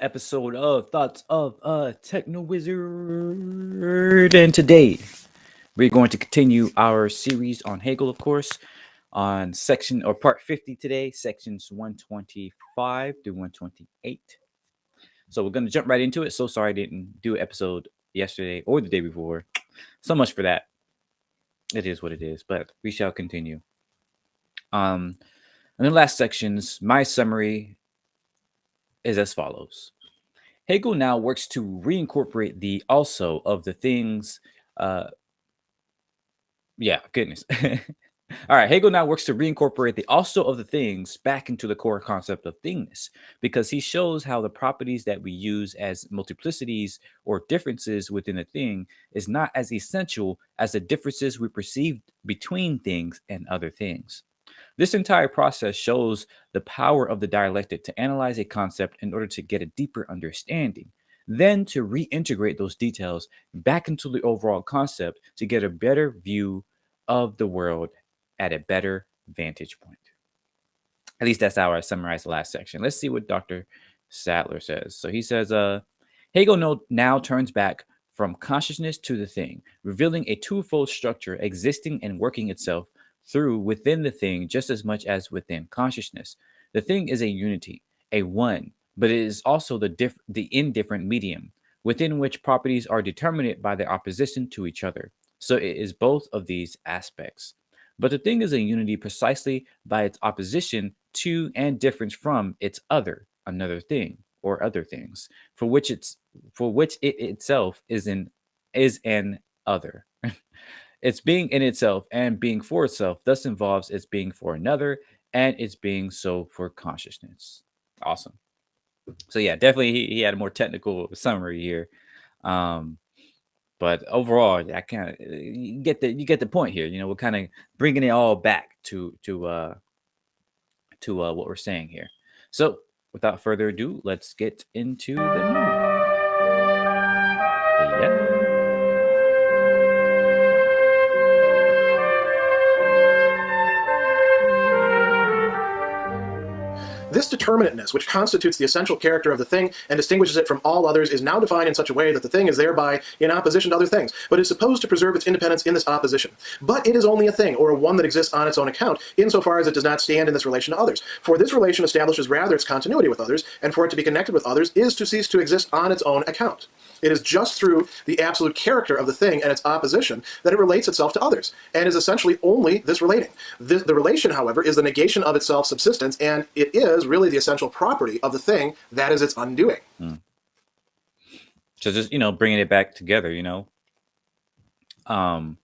Episode of Thoughts of a Techno Wizard. And today we're going to continue our series on Hegel, of course, on section or part 50 today, sections 125 through 128. So we're going to jump right into it. So sorry I didn't do an episode yesterday or the day before. So much for that. It is what it is, but we shall continue. In the last sections, my summary is as follows. Hegel now works to reincorporate the also of the things. Goodness. All right, Hegel now works to reincorporate the also of the things back into the core concept of thingness, because he shows how the properties that we use as multiplicities or differences within a thing is not as essential as the differences we perceive between things and other things. This entire process shows the power of the dialectic to analyze a concept in order to get a deeper understanding, then to reintegrate those details back into the overall concept to get a better view of the world at a better vantage point. At least that's how I summarized the last section. Let's see what Dr. Sadler says. So he says, Hegel now turns back from consciousness to the thing, revealing a twofold structure existing and working itself through within the thing just as much as within consciousness. The thing is a unity, a one, but it is also the indifferent medium, within which properties are determinate by their opposition to each other. So it is both of these aspects. But the thing is a unity precisely by its opposition to and difference from its another thing, or other things, for which it itself is an other. Its being in itself and being for itself thus involves its being for another and its being so for consciousness. Awesome. So yeah, definitely he had a more technical summary here. But overall, I kind of you get the point here. You know, we're kind of bringing it all back to what we're saying here. So without further ado, let's get into the news. Yeah. This determinateness, which constitutes the essential character of the thing and distinguishes it from all others, is now defined in such a way that the thing is thereby in opposition to other things, but is supposed to preserve its independence in this opposition. But it is only a thing, or a one that exists on its own account, insofar as it does not stand in this relation to others. For this relation establishes rather its continuity with others, and for it to be connected with others is to cease to exist on its own account. It is just through the absolute character of the thing and its opposition that it relates itself to others, and is essentially only this relating. The relation, however, is the negation of its self-subsistence, and it is really the essential property of the thing that is its undoing. So just, bringing it back together, when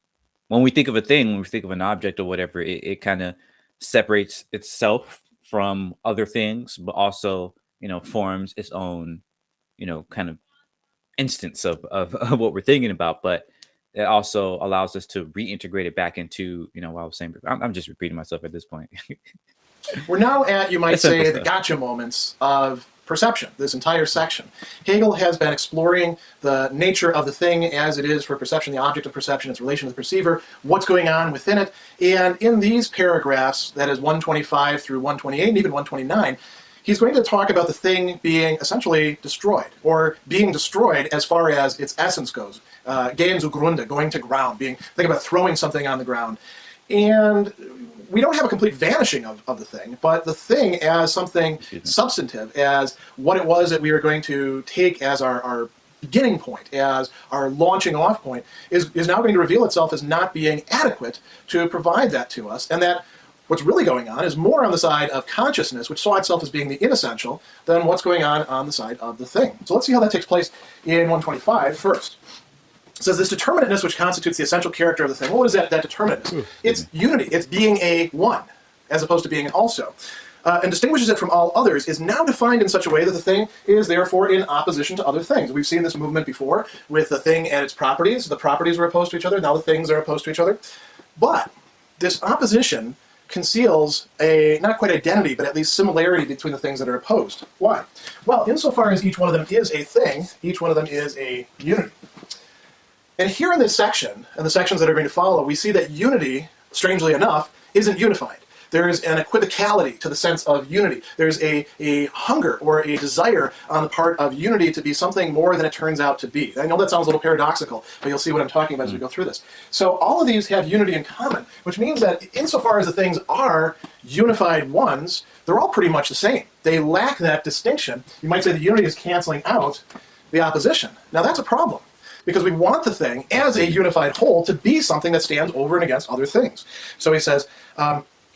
we think of a thing, when we think of an object or whatever, it kind of separates itself from other things, but also, forms its own, kind of instance of what we're thinking about. But it also allows us to reintegrate it back into, what I was saying. I'm just repeating myself at this point. We're now at, you might say, the gotcha moments of perception, this entire section. Hegel has been exploring the nature of the thing as it is for perception, the object of perception, its relation to the perceiver, what's going on within it. And in these paragraphs, that is 125 through 128 and even 129, he's going to talk about the thing being essentially destroyed, or being destroyed as far as its essence goes. Gehen zugrunde, going to ground, think about throwing something on the ground. And we don't have a complete vanishing of the thing, but the thing as something substantive, as what it was that we were going to take as our beginning point, as our launching off point, is now going to reveal itself as not being adequate to provide that to us, and that what's really going on is more on the side of consciousness, which saw itself as being the inessential, than what's going on the side of the thing. So let's see how that takes place in 125 first. It says, this determinateness which constitutes the essential character of the thing. What is that determinateness? It's unity. It's being a one, as opposed to being an also. And distinguishes it from all others, is now defined in such a way that the thing is therefore in opposition to other things. We've seen this movement before with the thing and its properties. The properties were opposed to each other. Now the things are opposed to each other. But this opposition conceals a, not quite identity, but at least similarity between the things that are opposed. Why? Well, insofar as each one of them is a thing, each one of them is a unity. And here in this section, and the sections that are going to follow, we see that unity, strangely enough, isn't unified. There is an equivocality to the sense of unity. There's a hunger or a desire on the part of unity to be something more than it turns out to be. I know that sounds a little paradoxical, but you'll see what I'm talking about as we go through this. So all of these have unity in common, which means that insofar as the things are unified ones, they're all pretty much the same. They lack that distinction. You might say the unity is canceling out the opposition. Now that's a problem, because we want the thing as a unified whole to be something that stands over and against other things. So he says,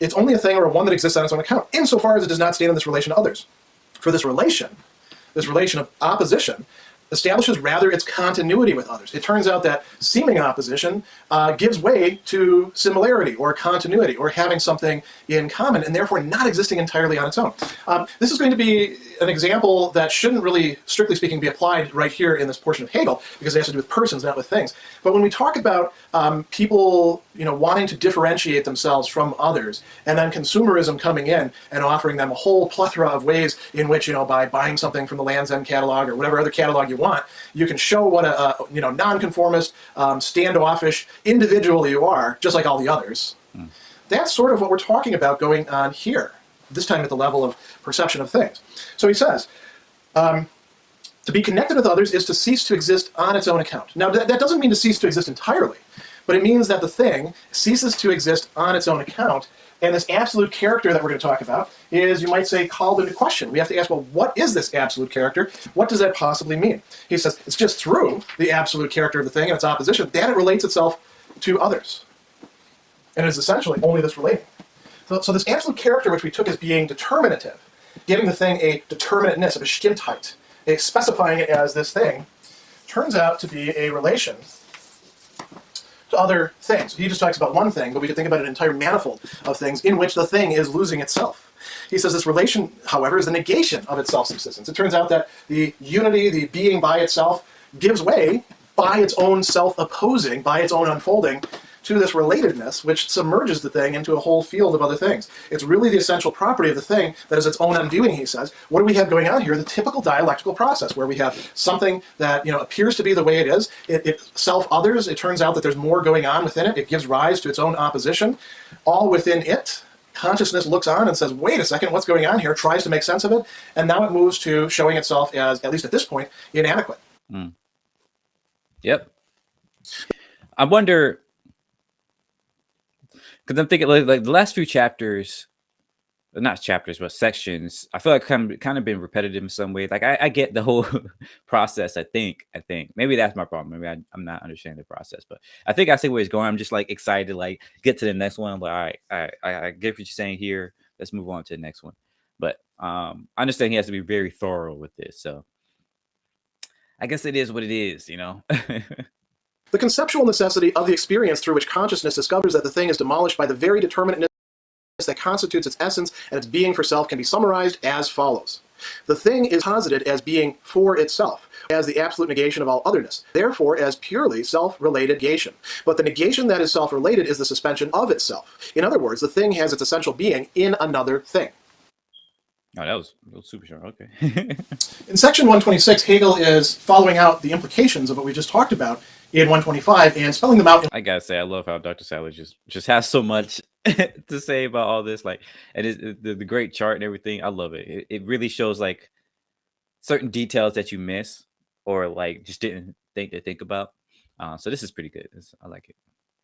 it's only a thing or a one that exists on its own account, insofar as it does not stand in this relation to others. For this relation of opposition, establishes rather its continuity with others. It turns out that seeming opposition gives way to similarity or continuity or having something in common and therefore not existing entirely on its own. This is going to be an example that shouldn't really, strictly speaking, be applied right here in this portion of Hegel because it has to do with persons, not with things. But when we talk about people wanting to differentiate themselves from others and then consumerism coming in and offering them a whole plethora of ways in which, by buying something from the Land's End catalog or whatever other catalog you want, you can show what a nonconformist, standoffish individual you are, just like all the others. That's sort of what we're talking about going on here, this time at the level of perception of things. So he says, to be connected with others is to cease to exist on its own account. Now, that doesn't mean to cease to exist entirely, but it means that the thing ceases to exist on its own account, and this absolute character that we're going to talk about is, you might say, called into question. We have to ask, well, what is this absolute character? What does that possibly mean? He says, it's just through the absolute character of the thing and its opposition that it relates itself to others. And it is essentially only this relating. So this absolute character, which we took as being determinative, giving the thing a determinateness, a Bestimmtheit, specifying it as this thing, turns out to be a relation to other things. He just talks about one thing, but we could think about an entire manifold of things in which the thing is losing itself. He says this relation, however, is the negation of its self-subsistence. It turns out that the unity, the being by itself, gives way by its own self-opposing, by its own unfolding, to this relatedness, which submerges the thing into a whole field of other things. It's really the essential property of the thing that is its own undoing, he says. What do we have going on here? The typical dialectical process, where we have something that appears to be the way it is. It self-others. It turns out that there's more going on within it. It gives rise to its own opposition. All within it, consciousness looks on and says, wait a second, what's going on here? Tries to make sense of it. And now it moves to showing itself as, at least at this point, inadequate. Yep. I wonder, because I'm thinking like the last few chapters, not chapters, but sections, I feel like kind of been repetitive in some way. Like I get the whole process. I think maybe that's my problem. Maybe I'm not understanding the process, but I think I see where it's going. I'm just like excited to like get to the next one. I'm like, all right, I get what you're saying here. Let's move on to the next one. But I understand he has to be very thorough with this. So I guess it is what it is, The conceptual necessity of the experience through which consciousness discovers that the thing is demolished by the very determinateness that constitutes its essence and its being for self can be summarized as follows. The thing is posited as being for itself, as the absolute negation of all otherness, therefore as purely self-related negation. But the negation that is self-related is the suspension of itself. In other words, the thing has its essential being in another thing. Oh, that was super short. Okay. In section 126, Hegel is following out the implications of what we just talked about in 125 and spelling them out. I gotta say, I love how Dr. Salley just has so much to say about all this, like, and the great chart and everything. I love it. It really shows like certain details that you miss or like just didn't think about. So this is pretty good. I like it.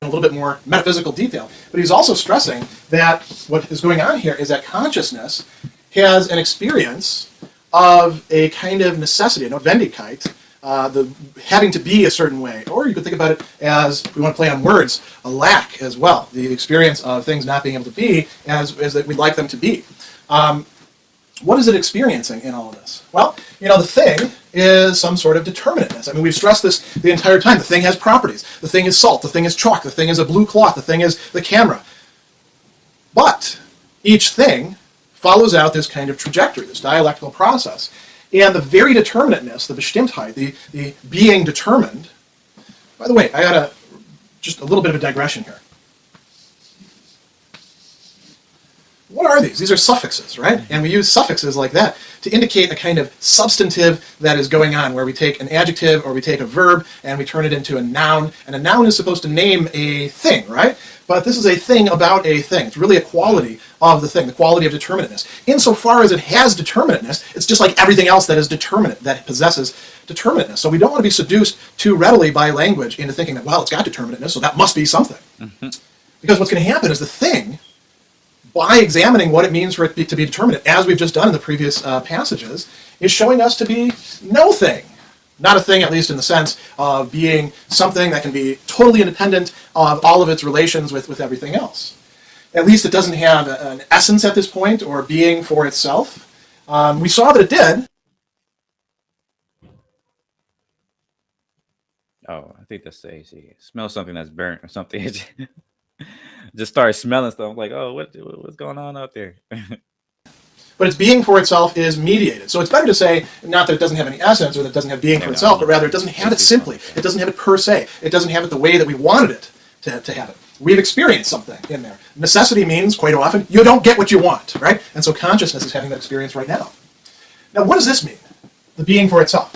A little bit more metaphysical detail, but he's also stressing that what is going on here is that consciousness has an experience of a kind of necessity, a Notwendigkeit, the having to be a certain way. Or you could think about it as, if we want to play on words, a lack as well. The experience of things not being able to be as that we'd like them to be. What is it experiencing in all of this? Well, the thing is some sort of determinateness. I mean, we've stressed this the entire time. The thing has properties. The thing is salt. The thing is chalk. The thing is a blue cloth. The thing is the camera. But each thing follows out this kind of trajectory, this dialectical process. And the very determinateness, the Bestimmtheit, the being determined. By the way, I got just a little bit of a digression here. What are these? These are suffixes, right? And we use suffixes like that to indicate a kind of substantive that is going on, where we take an adjective or we take a verb and we turn it into a noun. And a noun is supposed to name a thing, right? But this is a thing about a thing. It's really a quality of the thing, the quality of determinateness. Insofar as it has determinateness, it's just like everything else that is determinate, that possesses determinateness. So we don't want to be seduced too readily by language into thinking that, well, it's got determinateness, so that must be something. Because what's going to happen is the thing, by examining what it means for it to be determinate, as we've just done in the previous passages, is showing us to be no thing. Not a thing, at least in the sense of being something that can be totally independent of all of its relations with everything else. At least it doesn't have an essence at this point, or being for itself. We saw that it did. Oh, I think that's the AC. Smell something that's burnt or something. Just start smelling stuff. I'm like, oh, what's going on out there? But its being for itself is mediated. So it's better to say not that it doesn't have any essence or that it doesn't have being for itself, but rather it doesn't have it simply. It doesn't have it per se. It doesn't have it the way that we wanted it to have it. We've experienced something in there. Necessity means, quite often, you don't get what you want, right? And so consciousness is having that experience right now. Now, what does this mean? The being for itself.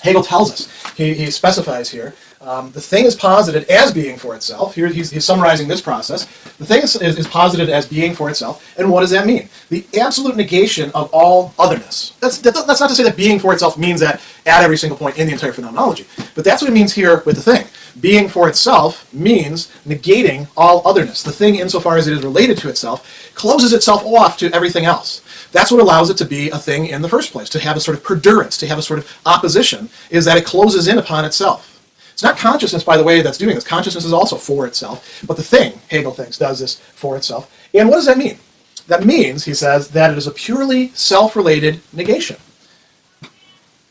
Hegel tells us, he specifies here, the thing is posited as being for itself. Here he's summarizing this process. The thing is posited as being for itself. And what does that mean? The absolute negation of all otherness. That's not to say that being for itself means that at every single point in the entire phenomenology. But that's what it means here with the thing. Being for itself means negating all otherness. The thing, insofar as it is related to itself, closes itself off to everything else. That's what allows it to be a thing in the first place, to have a sort of perdurance, to have a sort of opposition, is that it closes in upon itself. It's not consciousness, by the way, that's doing this. Consciousness is also for itself. But the thing, Hegel thinks, does this for itself. And what does that mean? That means, he says, that it is a purely self-related negation.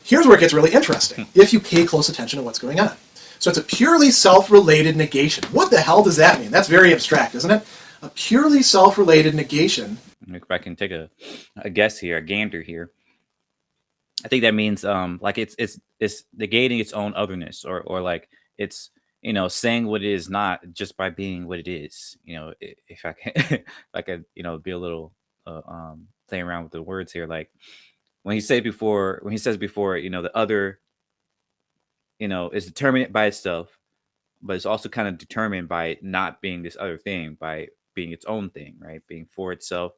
Here's where it gets really interesting, if you pay close attention to what's going on. So it's a purely self-related negation. What the hell does that mean? That's very abstract, isn't it? A purely self-related negation. If I can take a guess here, a gander here, I think that means like it's negating its own otherness, or like it's, you know, saying what it is not just by being what it is. You know, if I can, if I could, you know, be a little playing around with the words here, like when he says before, you know, the other, you know, is determinate by itself, but it's also kind of determined by not being this other thing, by being its own thing, right? Being for itself.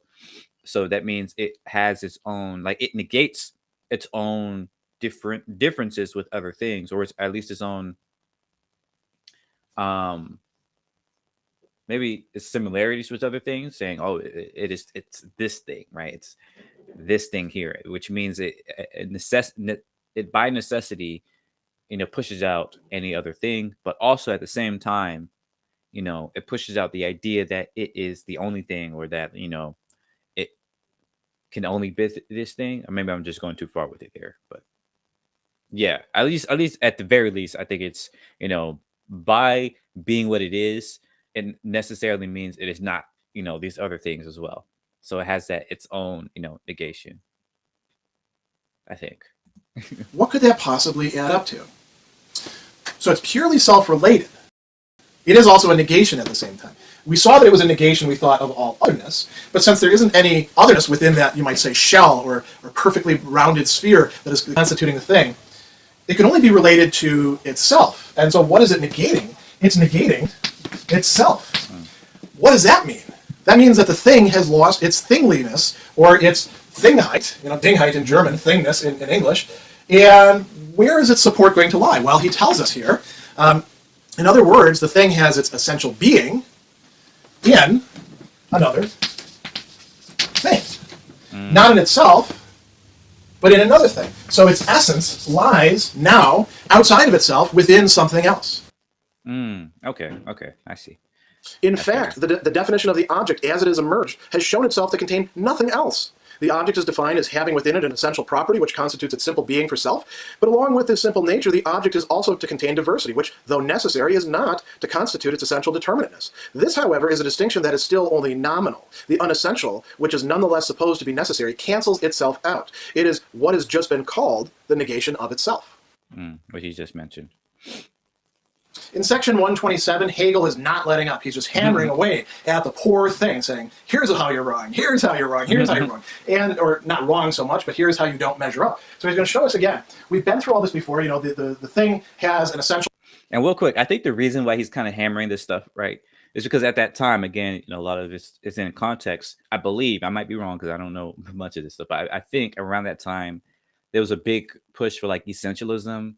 So that means it has its own, like it negates its own differences with other things, or it's at least its own maybe its similarities with other things, saying, oh, it's this thing, right? It's this thing here, which means it by necessity, you know, pushes out any other thing, but also at the same time, you know, it pushes out the idea that it is the only thing, or that, you know, it can only be this thing. Or maybe I'm just going too far with it there, but yeah, at least at the very least, I think it's, you know, by being what it is, it necessarily means it is not, you know, these other things as well. So it has that its own, you know, negation, I think. What could that possibly add up to? So it's purely self-related. It is also a negation at the same time. We saw that it was a negation, we thought, of all otherness, but since there isn't any otherness within that, you might say, shell or perfectly rounded sphere that is constituting the thing, it can only be related to itself. And so what is it negating? It's negating itself. What does that mean? That means that the thing has lost its thingliness, or its Thingheit, you know, Dingheit in German, thingness in English. And where is its support going to lie? Well, he tells us here. In other words, the thing has its essential being in another thing. Not in itself, but in another thing. So its essence lies now outside of itself within something else. Okay, I see. In fact, the definition of the object as it has emerged has shown itself to contain nothing else. The object is defined as having within it an essential property which constitutes its simple being for self, but along with this simple nature, the object is also to contain diversity, which, though necessary, is not to constitute its essential determinateness. This, however, is a distinction that is still only nominal. The unessential, which is nonetheless supposed to be necessary, cancels itself out. It is what has just been called the negation of itself. What you just mentioned. In section 127, Hegel is not letting up. He's just hammering away at the poor thing, saying, here's how you're wrong, here's how you're wrong, here's how you're wrong. And, or not wrong so much, but here's how you don't measure up. So he's going to show us again. We've been through all this before. You know, the thing has an essential. And real quick, I think the reason why he's kind of hammering this stuff, right, is because at that time, again, you know, a lot of this is in context. I believe, I might be wrong because I don't know much of this stuff, but I think around that time, there was a big push for like essentialism,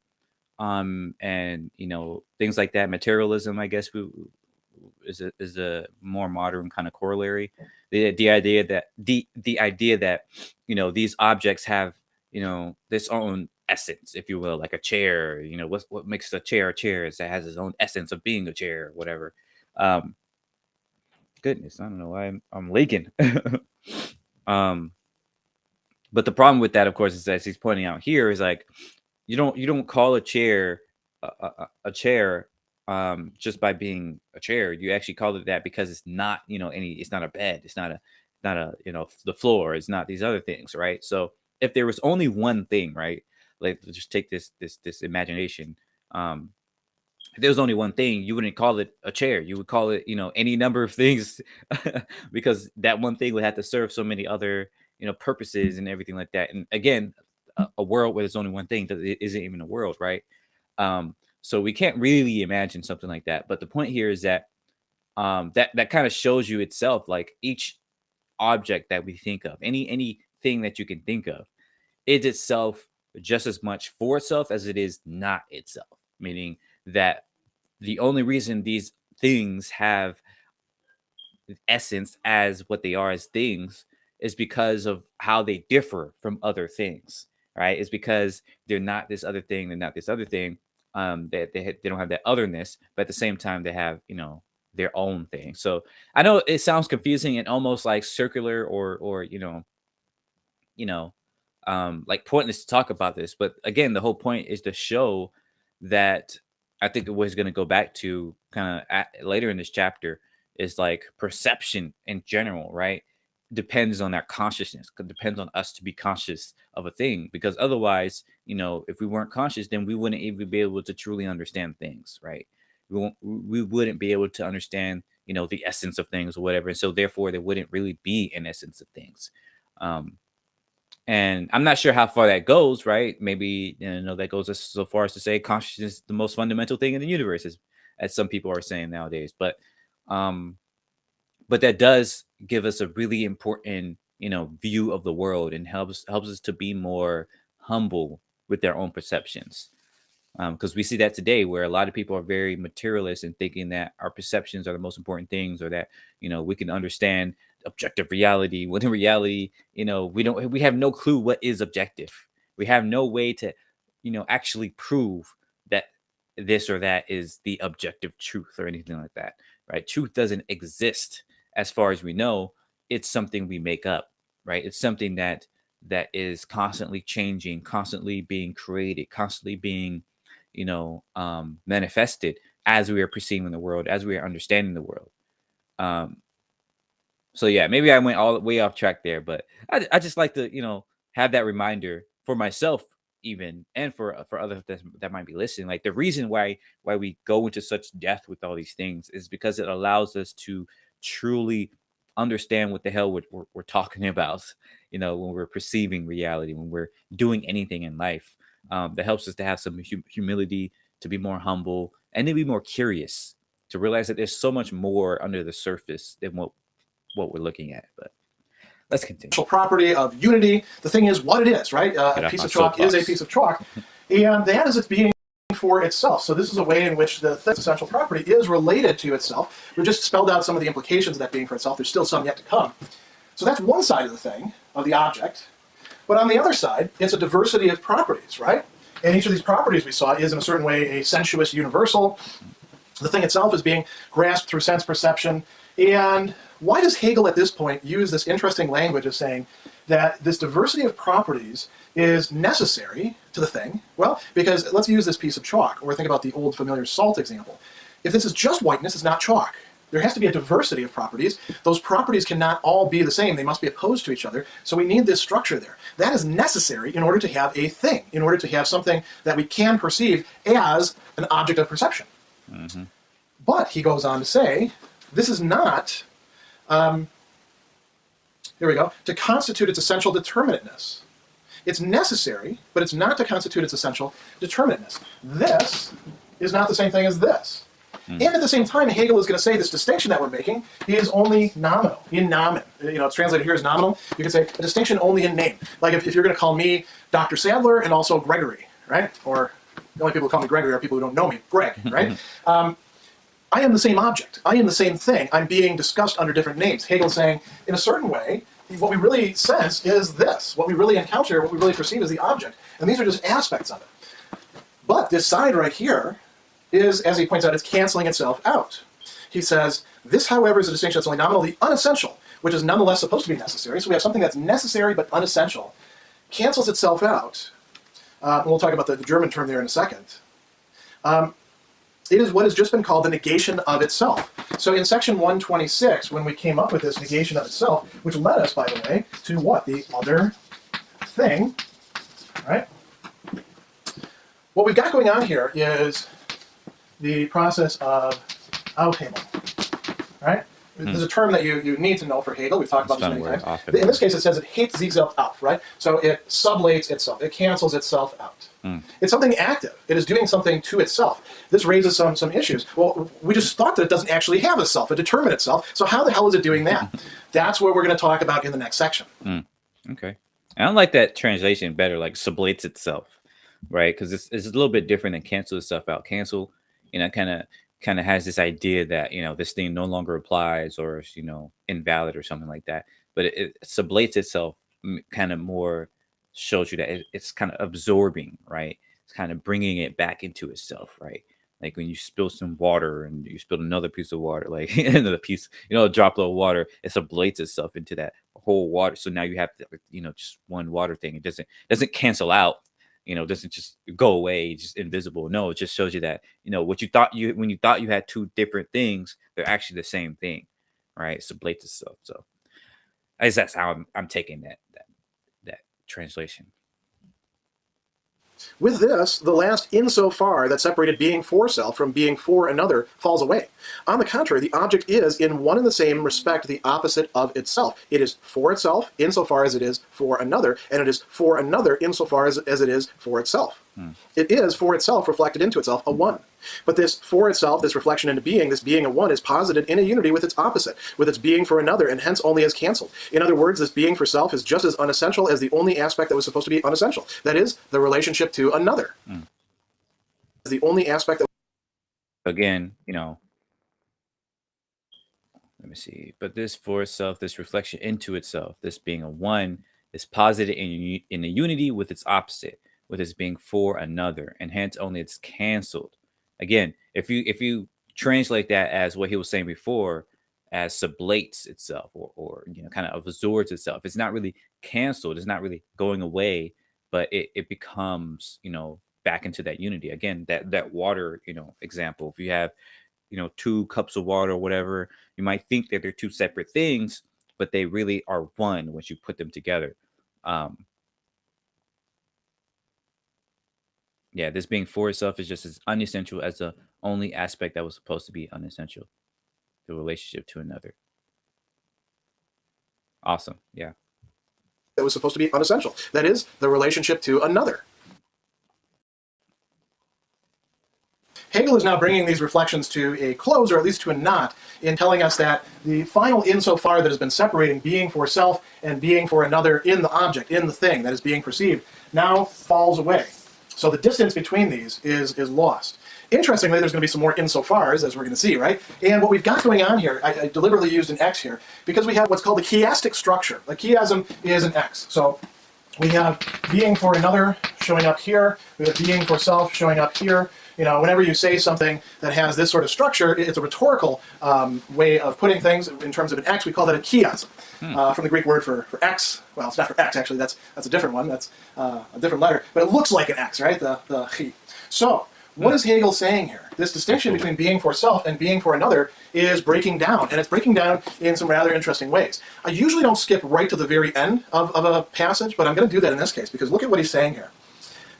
and you know, things like that. Materialism, I guess, is a more modern kind of corollary. The idea that the idea that, you know, these objects have, you know, this own essence, if you will, like a chair. You know, what makes a chair is it has its own essence of being a chair, or whatever. Goodness, I don't know why I'm leaking. But the problem with that, of course, is, as he's pointing out here, is like you don't call a chair a chair just by being a chair. You actually call it that because it's not, you know, it's not a bed, it's not a you know, the floor, it's not these other things, right? So if there was only one thing, right, like just take this imagination, if there was only one thing, you wouldn't call it a chair, you would call it, you know, any number of things, because that one thing would have to serve so many other, you know, purposes and everything like that. And again, a world where there's only one thing isn't even a world, right? So we can't really imagine something like that. But the point here is that that kind of shows you itself, like each object that we think of, anything that you can think of, is itself just as much for itself as it is not itself. Meaning that the only reason these things have essence as what they are as things is because of how they differ from other things, right? It's because they're not this other thing, they're not this other thing. They don't have that otherness, but at the same time they have, you know, their own thing. So I know it sounds confusing and almost like circular, or you know, like pointless to talk about this. But again, the whole point is to show that, I think what he's going to go back to kind of later in this chapter, is like perception in general, right? Depends on our consciousness. Depends on us to be conscious of a thing, because otherwise, you know, if we weren't conscious, then we wouldn't even be able to truly understand things, right? We wouldn't be able to understand, you know, the essence of things or whatever. And so therefore there wouldn't really be an essence of things. And I'm not sure how far that goes, right? Maybe, you know, that goes so far as to say consciousness is the most fundamental thing in the universe, as some people are saying nowadays. But that does give us a really important, you know, view of the world, and helps us to be more humble with their own perceptions. Because we see that today, where a lot of people are very materialist and thinking that our perceptions are the most important things, or that, you know, we can understand objective reality, when in reality, you know, we have no clue what is objective. We have no way to, you know, actually prove that this or that is the objective truth or anything like that, right? Truth doesn't exist as far as we know. It's something we make up, right? It's something that is constantly changing, constantly being created, constantly being, you know, manifested as we are perceiving the world, as we are understanding the world. So yeah, maybe I went all the way off track there, but I just like to, you know, have that reminder for myself, even, and for others that might be listening. Like the reason why we go into such depth with all these things is because it allows us to truly understand what the hell we're talking about. You know, when we're perceiving reality, when we're doing anything in life, that helps us to have some humility, to be more humble, and to be more curious, to realize that there's so much more under the surface than what we're looking at. But let's continue. Property of unity. The thing is what it is, right? A piece of chalk is a piece of chalk, and that is its being for itself. So this is a way in which the essential property is related to itself. We've just spelled out some of the implications of that being for itself. There's still some yet to come. So that's one side of the thing, of the object. But on the other side, it's a diversity of properties, right? And each of these properties we saw is in a certain way a sensuous universal. The thing itself is being grasped through sense perception. And why does Hegel at this point use this interesting language of saying that this diversity of properties is necessary to the thing? Well, because let's use this piece of chalk, or think about the old familiar salt example. If this is just whiteness, it's not chalk. There has to be a diversity of properties. Those properties cannot all be the same. They must be opposed to each other. So we need this structure there. That is necessary in order to have a thing, in order to have something that we can perceive as an object of perception. Mm-hmm. But he goes on to say, this is not, here we go, to constitute its essential determinateness. It's necessary, but it's not to constitute its essential determinateness. This is not the same thing as this. And at the same time, Hegel is going to say this distinction that we're making is only nominal, in nomen. It's translated here as nominal. You can say a distinction only in name. Like if you're going to call me Dr. Sadler and also Gregory, right? Or the only people who call me Gregory are people who don't know me, Greg, right? I am the same object. I am the same thing. I'm being discussed under different names. Hegel's saying, in a certain way, what we really sense is this. What we really encounter, what we really perceive is the object. And these are just aspects of it. But this side right here is, as he points out, it's canceling itself out. He says, this, however, is a distinction that's only nominal, the unessential, which is nonetheless supposed to be necessary. So we have something that's necessary but unessential, cancels itself out. And we'll talk about the German term there in a second. It is what has just been called the negation of itself. So in section 126, when we came up with this negation of itself, which led us, by the way, to what? The other thing, right? What we've got going on here is the process of Aufhebung, right? There's a term that you need to know for Hegel. We've talked about this many times. In this case, it says it hebt sich selbst auf, right? So it sublates itself. It cancels itself out. It's something active. It is doing something to itself. This raises some issues. Well, we just thought that it doesn't actually have a self, a determinate self. So how the hell is it doing that? That's what we're going to talk about in the next section. Okay. I like that translation better, like sublates itself, right? Because it's a little bit different than cancel itself out. Cancel, kind of has this idea that this thing no longer applies or is invalid or something like that. But it sublates itself kind of more shows you that it's kind of absorbing, right? It's kind of bringing it back into itself, right? Like when you spill some water and you spill another piece of water, like another piece, a droplet of water, it sublates itself into that whole water. So now you have just one water thing. It doesn't cancel out. Doesn't just go away, just invisible. No, it just shows you that, what you thought when you thought you had two different things, they're actually the same thing, right? Sublates itself. So I guess that's how I'm taking that translation. With this, the last insofar that separated being for self from being for another falls away. On the contrary, the object is, in one and the same respect, the opposite of itself. It is for itself insofar as it is for another, and it is for another insofar as it is for itself. It is for itself reflected into itself, a one. But this for itself, this reflection into being, this being a one, is posited in a unity with its opposite, with its being for another, and hence only as cancelled. In other words, this being for self is just as unessential as the only aspect that was supposed to be unessential. That is, the relationship to another. The only aspect that... Again, let me see. But this for itself, this reflection into itself, this being a one, is posited in a unity with its opposite, with its being for another, and hence only it's canceled. Again, if you translate that as what he was saying before, as sublates itself or kind of absorbs itself, it's not really canceled. It's not really going away, but it becomes back into that unity. Again, that water example. If you have 2 cups of water or whatever, you might think that they're 2 separate things, but they really are one once you put them together. Yeah, this being for itself is just as unessential as the only aspect that was supposed to be unessential, the relationship to another. Awesome. Yeah. That was supposed to be unessential. That is, the relationship to another. Hegel is now bringing these reflections to a close, or at least to a knot, in telling us that the final insofar that has been separating being for self and being for another in the object, in the thing that is being perceived, now falls away. So the distance between these is lost. Interestingly, there's going to be some more insofars, as we're going to see, right? And what we've got going on here, I deliberately used an X here, because we have what's called the chiastic structure. The chiasm is an X. So we have being for another showing up here. We have being for self showing up here. Whenever you say something that has this sort of structure, it's a rhetorical way of putting things in terms of an X. We call that a chiasm, from the Greek word for X. Well, it's not for X, actually. That's a different one. That's a different letter. But it looks like an X, right? The chi. So what is Hegel saying here? This distinction between being for self and being for another is breaking down, and it's breaking down in some rather interesting ways. I usually don't skip right to the very end of a passage, but I'm going to do that in this case, because look at what he's saying here.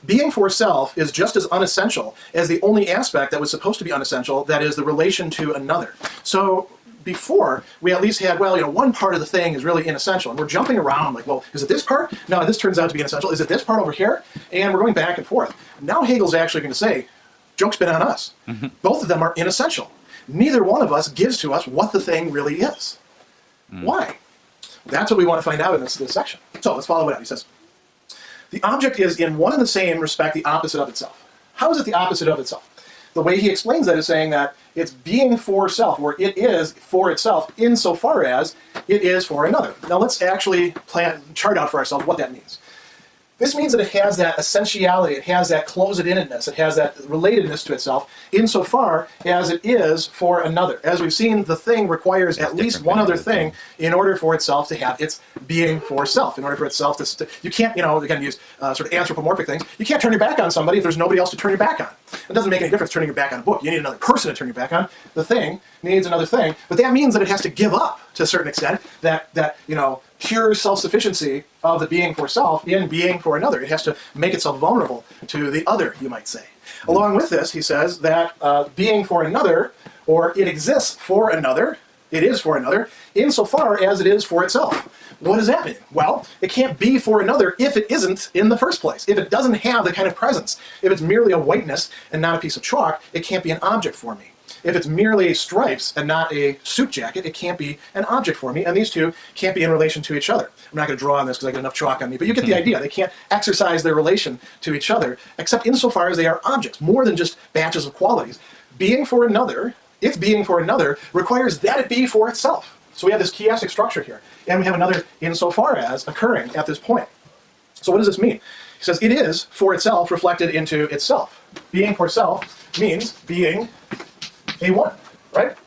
being for self is just as unessential as the only aspect that was supposed to be unessential, that is the relation to another. So before, we at least had, well, one part of the thing is really inessential, and we're jumping around like, well, is it this part? No, this turns out to be inessential. Is it this part over here? And we're going back and forth. Now Hegel's actually going to say, joke's been on us. Both of them are inessential. Neither one of us gives to us what the thing really is. Why? That's what we want to find out in this section. So let's follow it out. He says, the object is in one and the same respect the opposite of itself. How is it the opposite of itself? The way he explains that is saying that it's being for self, or it is for itself insofar as it is for another. Now let's actually chart out for ourselves what that means. This means that it has that essentiality, it has that closed-innedness, it has that relatedness to itself insofar as it is for another. As we've seen, the thing requires at least one other thing in order for itself to have its being for self, in order for itself to... You can't, again, use sort of anthropomorphic things. You can't turn your back on somebody if there's nobody else to turn your back on. It doesn't make any difference turning your back on a book. You need another person to turn your back on. The thing needs another thing, but that means that it has to give up, to a certain extent, that pure self-sufficiency of the being for self in being for another. It has to make itself vulnerable to the other, you might say. Along with this, he says that being for another, or it exists for another, it is for another, insofar as it is for itself. What does that mean? Well, it can't be for another if it isn't in the first place. If it doesn't have the kind of presence. If it's merely a whiteness and not a piece of chalk, it can't be an object for me. If it's merely stripes and not a suit jacket, it can't be an object for me, and these two can't be in relation to each other. I'm not going to draw on this because I got enough chalk on me, but you get the idea. They can't exercise their relation to each other, except insofar as they are objects, more than just batches of qualities. Being for another, if being for another, requires that it be for itself. So we have this chiastic structure here, and we have another insofar as occurring at this point. So what does this mean? He says it is for itself reflected into itself. Being for self means being a one, right?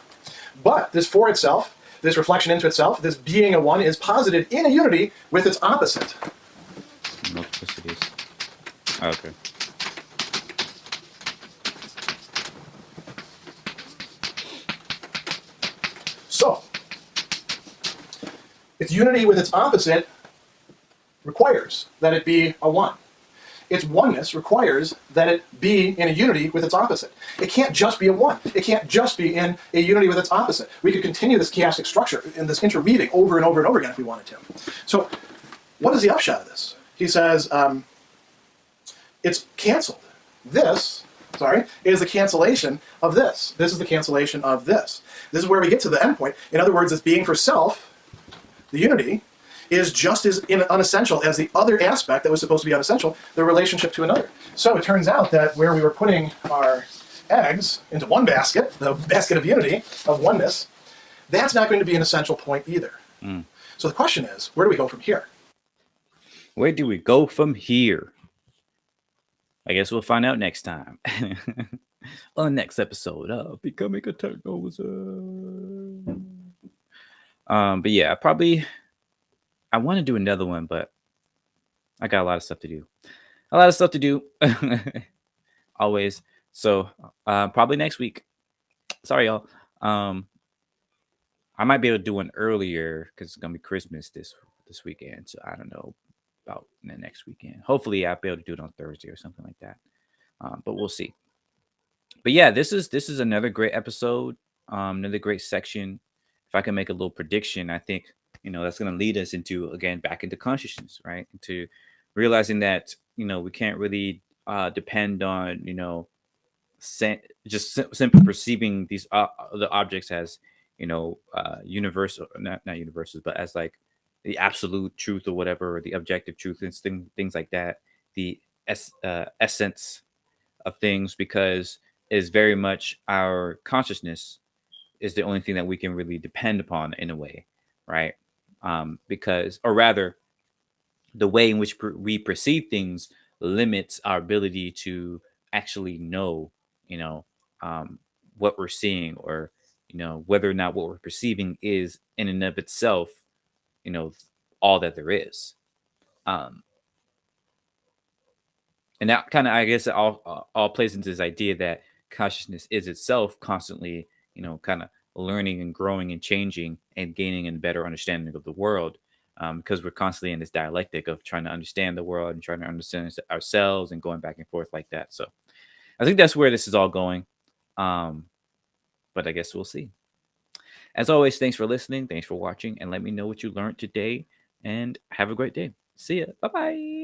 But this for itself, this reflection into itself, this being a one, is posited in a unity with its opposite. Multiplicities. Okay. So, its unity with its opposite requires that it be a one. Its oneness requires that it be in a unity with its opposite. It can't just be a one. It can't just be in a unity with its opposite. We could continue this chiastic structure in this interweaving over and over and over again if we wanted to. So what is the upshot of this? He says it's canceled. This, is the cancellation of this. This is the cancellation of this. This is where we get to the end point. In other words, this being for self, the unity, is just as unessential as the other aspect that was supposed to be unessential, the relationship to another. So it turns out that where we were putting our eggs into one basket, the basket of unity, of oneness, that's not going to be an essential point either. So the question is, where do we go from here? Where do we go from here? I guess we'll find out next time. On the next episode of Becoming a Techno Wizard. But yeah, I want to do another one, but I got a lot of stuff to do. Always. So probably next week. Sorry, y'all. I might be able to do one earlier because it's gonna be Christmas this weekend. So I don't know about the next weekend. Hopefully I'll be able to do it on Thursday or something like that. But we'll see. But yeah, this is another great episode. Another great section. If I can make a little prediction, I think that's going to lead us back into consciousness, right? Into realizing that we can't really depend on simply perceiving these the objects as universal, not universals, but as like the absolute truth or whatever, or the objective truth and things like that. The essence of things, because it is very much our consciousness is the only thing that we can really depend upon in a way, right? Because, or rather, the way in which we perceive things limits our ability to actually know, what we're seeing, or whether or not what we're perceiving is in and of itself, all that there is. And that kind of, I guess, all plays into this idea that consciousness is itself constantly, kind of learning and growing and changing and gaining a better understanding of the world. because we're constantly in this dialectic of trying to understand the world and trying to understand ourselves and going back and forth like that. So I think that's where this is all going. But I guess we'll see. As always, thanks for listening. Thanks for watching. And let me know what you learned today. And have a great day. See ya. Bye-bye.